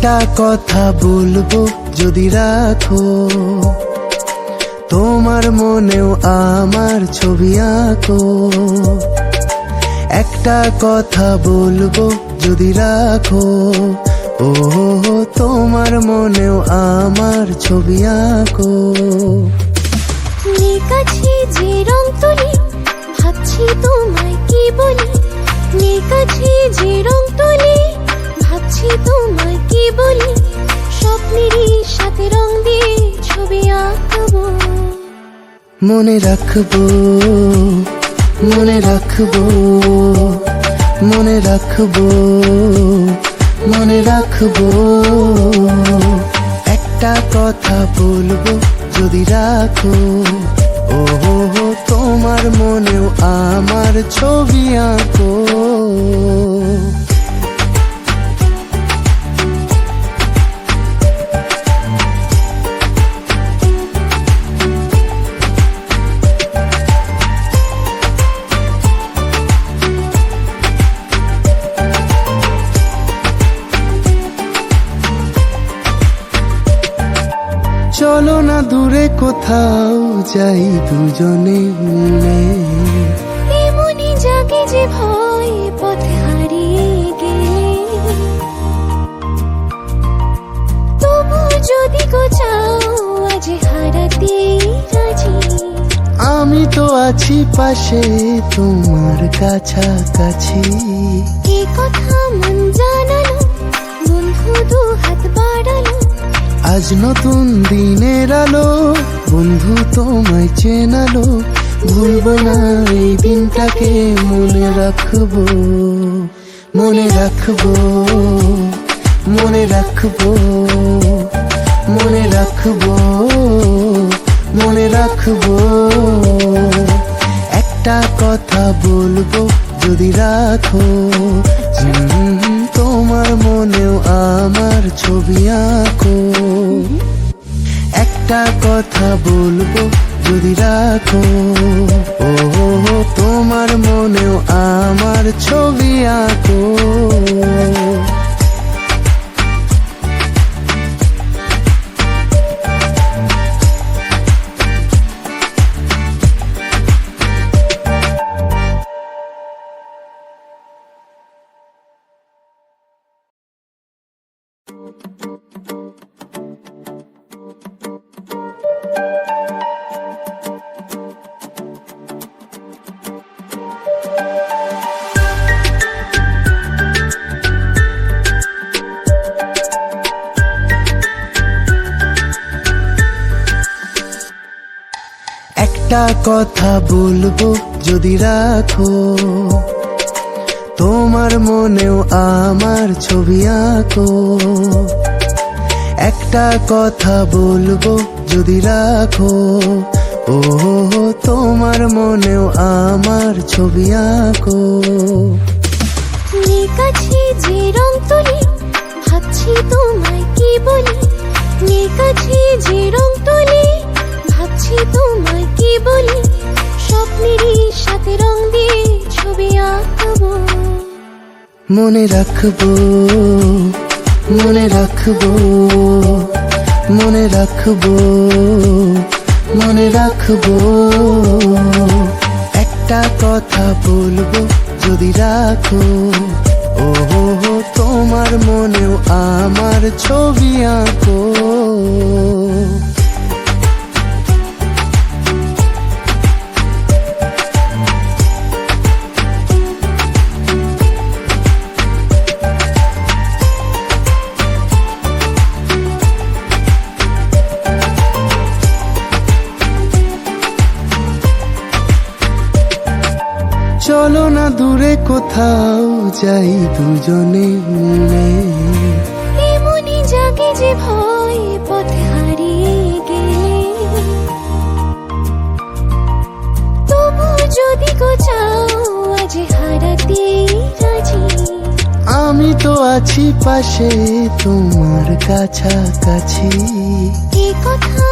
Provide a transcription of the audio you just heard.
একটা কথা বলবো যদি রাখো, তোমার মনেও আমার ছবি আঁকো। একটা কথা বলবো যদি রাখো, ও তোমার মনেও আমার ছবি আঁকো। কাছে যে রং তুলি ভাবছি তোমায় কি বলি, কাছে যে রং তুলি ভাবছি তোমায় কি বলি। স্বপ্নেরই সাথে রং দিয়ে ছবি আঁকবো। মনে রাখবো, মনে রাখবো, মনে রাখবো, মনে রাখবো। একটা কথা বলবো যদি রাখো, ও তোমার মনেও আমার ছবি আঁকো। চলো না দূরে কোথাও যাই দুজনে মিলে। এমনই জাগে যে ভয় পথে হারিয়ে গেলে, তবু যদি গো চাও আজ হারাতে রাজি। আমি তো আছি পাশে তোমার কাছাকাছি। এ কথা মন জানালো, বন্ধু দু হাত বাড়ালো। আজ নতুন দিনের আলো, বন্ধু তোমায় চেনালো। ভুলবো না এই দিনটাকে, মনে রাখবো, মনে রাখবো, মনে রাখবো, মনে রাখবো, মনে রাখবো। একটা কথা বলবো যদি রাখো, তোমার মনেও আমার ছবি আঁকো। একটা কথা বলবো যদি রাখো, ও তোমার মনেও আমার ছবি আঁকো। একটা কথা বলবো যদি রাখো, তোমার মনেও আমার ছবি আঁকো। একটা কথা বলবো যদি রাখো, ও তোমার মনেও আমার ছবি আঁকো। কাছে যে রং তুলি ভাবছি তোমায় কি বলি, কাছে যে রং তুলি ভাবছি তোমায় কি বলি। স্বপ্নেরই সাথে রং দিয়ে ছবি আঁকবো। মনে রাখবো, মনে রাখবো, মনে রাখবো, মনে রাখবো। একটা কথা বলবো যদি রাখো, ও তোমার মনেও আমার ছবি আঁকো। চলো না দূরে কোথাও যাই দুজনে মিলে। এমনই জাগে যে ভয় পথে হারিয়ে গেলে, তবু যদি গো চাও আজ হারাতে রাজি। আমি তো আছি পাশে তোমার কাছাকাছি। এ কথা